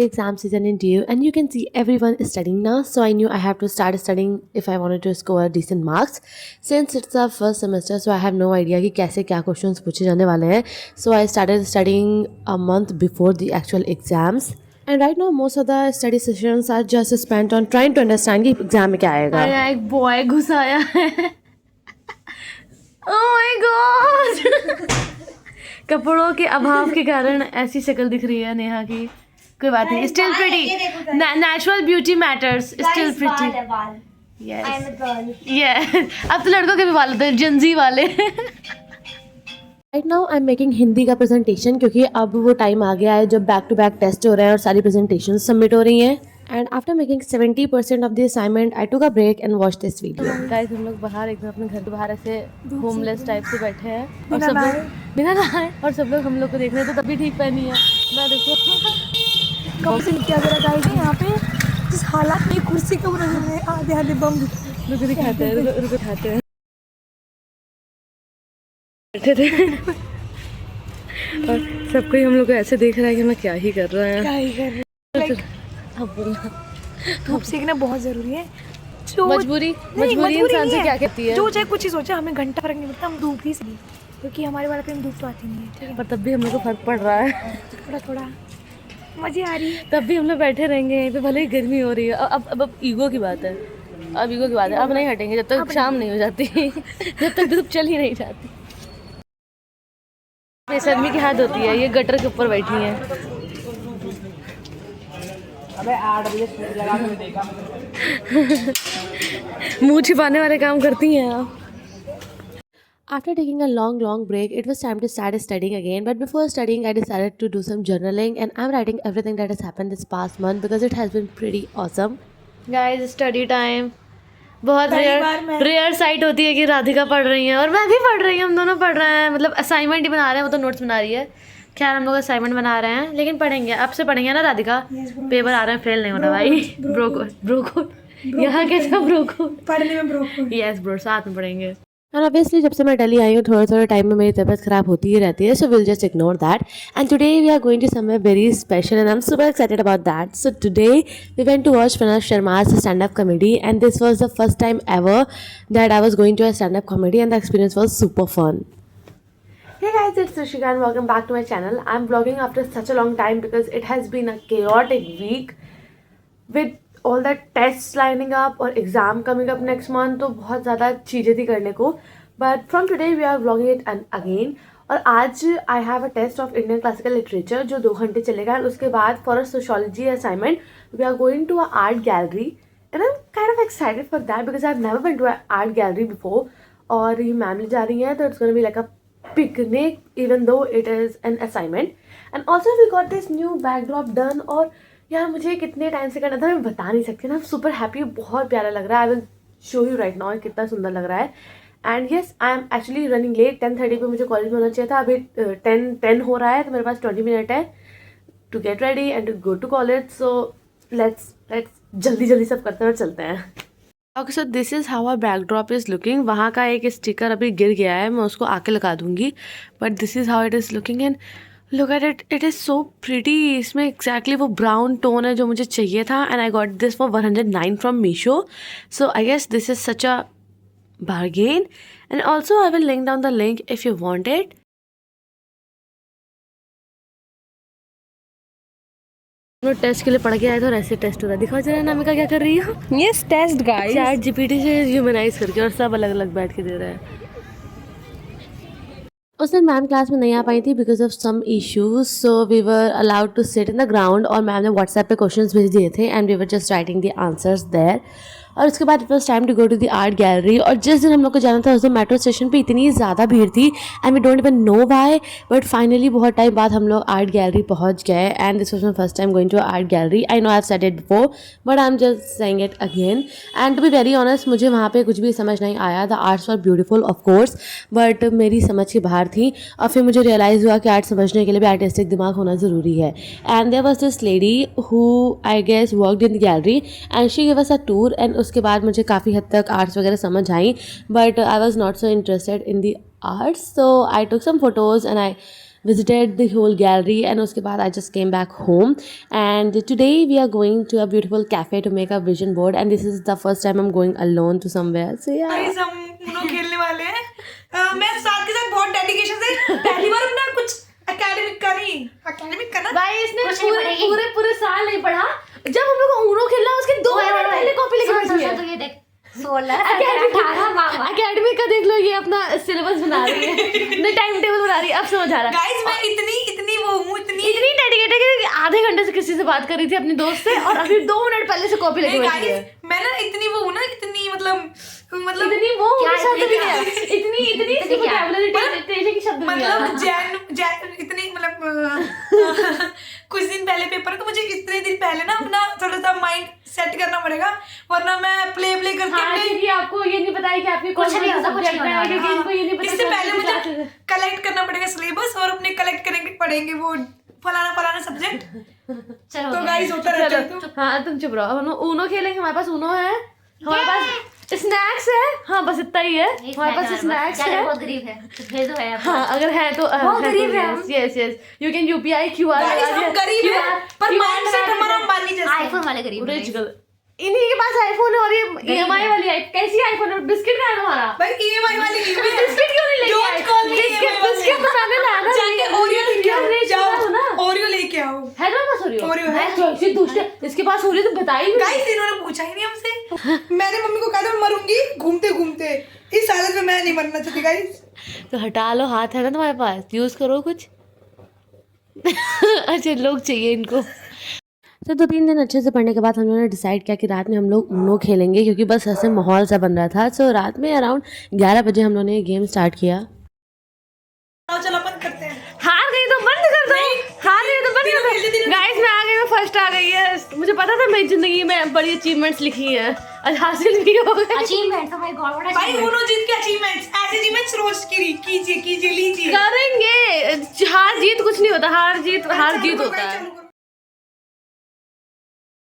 exam season in due, and you can see everyone is studying now. So I knew I have to start studying if I wanted to score decent marks. Since it's the first semester, so I have no idea कि कैसे क्या questions पूछे जाने वाले हैं. So I started studying a month before the actual exams. And right now most of the study sessions are just spent on trying to understand कि exam में क्या आएगा. आया एक बॉय घुस आया है. Oh my God. कपड़ों के अभाव के कारण ऐसी शक्ल दिख रही है नेहा की. कोई बात नहीं. Still pretty. Natural beauty matters. Still pretty. Yes. अब तो लड़कों के भी बाल होते हैं, जंजी वाले. Right now I am making Hindi का प्रेजेंटेशन क्योंकि अब वो टाइम आ गया है जब बैक टू बैक टेस्ट हो रहे हैं और सारी प्रेजेंटेशन सबमिट हो रही हैं. And after making 70% of the assignment I took a break and watch this video. Guys हम लोग बाहर एकदम अपने घर के बाहर ऐसे होमलेस टाइप से बैठे हैं और सब लोग बिना नहाए और सब लोग हम लोग को देख रहे हैं. तो तभी ठीक पहनी है. मैं देखो कब से क्या करा गाइस यहाँ पे जिस हालात में कुर्सी के ऊपर आधे आधे बम रुको दिखाते हैं. रुको दिखाते हैं. बैठे थे और सबको हम लोग को ऐसे देख रहा है कि मैं क्या ही कर रहा है. क्या ही कर रहे हैं. अब बोलना. धूप सीखना बहुत जरूरी है. मजबूरी इंसान से क्या कहती है. जो चाहे कुछ ही सोचा, हमें घंटा फर्क नहीं पड़ता. हम धूप ही सीख क्योंकि हमारे वाले पे धूप तो आती नहीं है. ठीक है, पर तब भी हम लोग को फर्क पड़ रहा है. थोड़ा थोड़ा मजे आ रही है. तब भी हम लोग बैठे रहेंगे यहीं पे भले ही गर्मी हो रही है. अब ईगो की बात है. अब ईगो की बात है. अब नहीं हटेंगे जब तक शाम नहीं हो जाती. जब तक धूप चल ही नहीं जाती. इस आदमी की हाथ होती है. ये गटर के ऊपर बैठी है. मुंह छिपाने वाले काम करती हैं आप. After taking a long break, it was time to start studying again. But before studying, I decided to do some journaling, and I'm writing everything that has happened this past month because it has been pretty awesome. Guys study time. बहुत rare site होती है कि राधिका पढ़ रही है और मैं भी पढ़ रही हूँ. हम दोनों पढ़ रहे हैं. मतलब असाइनमेंट ही बना रहे हैं. वो तो नोट्स बना रही है. खैर हम लोग असाइनमेंट बना रहे हैं लेकिन पढ़ेंगे. अब से पढ़ेंगे ना राधिका. पेपर आ रहे हैं. फेल नहीं होना भाई. ब्रोको यहाँ कैसा ब्रोको. पढ़ने में ब्रोको. Yes bro. साथ में पढ़ेंगे. And obviously जब से मैं दिल्ली आई हूँ थोड़े टाइम में मेरी तबीयत ख़राब होती ही रहती है. So we'll just ignore that. And today we are going to somewhere very special and I'm super excited about that. So today we went to watch Pranav Sharma's stand-up comedy and this was the first time ever that I was going to a stand-up comedy and the experience was super fun. Hey guys, it's Rishika and welcome back to my channel. I'm vlogging after such a long time because it has been a chaotic week with all that tests lining up और exam coming up next month. तो बहुत ज़्यादा चीज़ें थी करने को. But from today we are vlogging it again. और आज I have a test of Indian classical literature जो 2 घंटे चलेगा. और उसके बाद for a sociology assignment we are going to a art gallery and I'm kind of excited for that because I've never been to an art gallery before. और ये ma'am ले जा रही हैं तो it's gonna be like a picnic even though it is an assignment. And also we got this new backdrop done. और यार मुझे कितने टाइम से करना था मैं बता नहीं सकती ना. Super happy. बहुत प्यारा लग रहा है. I will show you right now कितना सुंदर लग रहा है. And yes I am actually running late. 10:30 पे मुझे कॉलेज में होना चाहिए था. अभी 10 हो रहा है तो मेरे पास 20 मिनट है to get ready and to go to college. So let's जल्दी सब करते हुए चलते हैं. Okay so this is how our backdrop is looking. वहाँ का एक स्टिकर अभी गिर गया है. मैं उसको आके लगा दूँगी. But this is how it is looking and look at it. It is so pretty. इसमें एक्जैक्टली वो ब्राउन टोन है जो मुझे चाहिए था. And I got this for 109 from Meesho. So I guess this is such a bargain. And also I will link down the link if you want it. Test के लिए पढ़ के आए थे और ऐसे टेस्ट हो रहा है. दिखाओ जरा नामिका क्या कर रही हो. Yes test guys. ChatGPT से ह्यूमनाइज करके और सब अलग अलग बैठ के दे रहे हैं. उस दिन मैम क्लास में नहीं आ पाई थी because of some issues. So we were allowed to sit in the ground और मैम ने व्हाट्सएप पे क्वेश्चंस भेज दिए थे and we were just writing the answers there. और उसके बाद it was time to go to the art gallery. और जिस दिन हम लोग को जाना था उस दिन मेट्रो स्टेशन पे इतनी ज़्यादा भीड़ थी and we don't even know why. But finally बहुत टाइम बाद हम लोग आर्ट गैलरी पहुंच गए and this was my first time going to art gallery. I know I have said it before but I am just saying it again. And to be very honest मुझे वहाँ पे कुछ भी समझ नहीं आया. The arts were beautiful of course but मेरी समझ के बाहर थी. और फिर मुझे रियलाइज़ हुआ कि आर्ट समझने के लिए भी आर्टिस्टिक दिमाग होना ज़रूरी है. And there was this lady who I guess worked in the gallery and she give us a tour. एंड उसके बाद मुझे काफ़ी हद तक आर्ट्स वगैरह समझ आई but I was not so interested in the arts. So I took some photos and I visited the whole gallery, and उसके बाद I just came back home. And today we are going to a beautiful cafe to make a vision board, and this is the first time I'm going alone to somewhere. So yeah. Guys हम उनो खेलने वाले हैं। मैं साथ के साथ बहुत dedication से पहली बार अपना कुछ एकेडमिक का ना भाई इसने पूरे साल नहीं पढ़ा। जब हम लोग को ऊनो खेलना उसके 2 मिनट पहले कॉपी लेके बैठी है। तो ये देख 16 एकेडमी का देख लो, ये अपना सिलेबस बना रही है, नहीं टाइम टेबल बना रही है। अब समझ आ रहा है। गाइस मैं इतनी वो हूँ, इतनी डेडिकेटेड कि आधे घंटे से किसी से बात कर रही थी अपनी दोस्त से, और अभी 2 मिनट पहले से कॉपी लेके बैठी है। मैं ना इतनी वो हूँ ना, इतनी मतलब इतनी वो शब्द भी है, इतनी वोकैबुलरी तेजी की शब्द भी है। मतलब इतनी मतलब कुछ दिन पहले पेपर है, तो मुझे इतने दिन पहले ना अपना थोड़ा सा माइंड सेट करना पड़ेगा, वरना मैं प्ले करके क्योंकि आपको ये नहीं पता है कि आपके कौन से सब्जेक्ट है, क्योंकि इनको ये नहीं पता। इससे पहले मुझे कलेक्ट करना पड़ेगा सिलेबस, और अपने कलेक्ट करने पड़ेंगे वो फलाना सब्जेक्ट। चलो तो गाइस होता रहता है। हाँ तुम चुप रहो, हम ऊनो खेलेंगे। हमारे पास ऊनो है, हमारे पास स्नैक्स है, हाँ बस इतना ही है हमारे पास। स्नैक्स है, बहुत गरीब है तो भेज दो यार। हाँ अगर है तो बहुत गरीब है। Yes you can UPI QR हम गरीब है, पर माइंडसेट हमारा अंबानी जैसा है। आईफोन वाले गरीब हैं। रिच गर्ल, इन्हीं के पास आईफोन है, और ये EMI वाली है। कैसी आईफोन है? बिस्किट का है तुम्हारा भाई EMI वाली बिस्किट क्यों नहीं लेके आए? बिस्किट तो मैंने लाया ना। ओरियो लेके आओ। है तुम्हारे पास ओरियो है। कैसी दुष्ट है, इसके पास ओरियो तो बताई नहीं। गाइस इन्होंने पूछा ही नहीं हमसे। मैंने मम्मी को कहा था मैं मरूंगी घूमते घूमते, इस हालत में मैं नहीं मरना चाहती गाइस। तो हटा लो, हाथ है ना तुम्हारे पास, यूज करो कुछ। अच्छा लोग चाहिए इनको। तो 2-3 दिन अच्छे से पढ़ने के बाद हम लोगों ने डिसाइड किया कि रात में हम लोग ऊनो खेलेंगे, क्योंकि बस ऐसे माहौल सा बन रहा था। सो रात में अराउंड 11 बजे हम लोगों ने ये गेम स्टार्ट किया। चलो अपन करते हैं। हार गई तो बंद कर दो, हार गई तो बंद कर दो। गाइस मैं आ गई, मैं फर्स्ट आ गई है। मुझे पता था मेरी जिंदगी में बड़ी अचीवमेंट्स लिखी हैं, आज हासिल भी हो गई। अचीवमेंट तो भाई गॉड भाई उनो जीत के अचीवमेंट्स, ऐसे अचीवमेंट्स रोज कीजिए लीजिए करेंगे। हार जीत कुछ नहीं होता, हार जीत होता है। चलो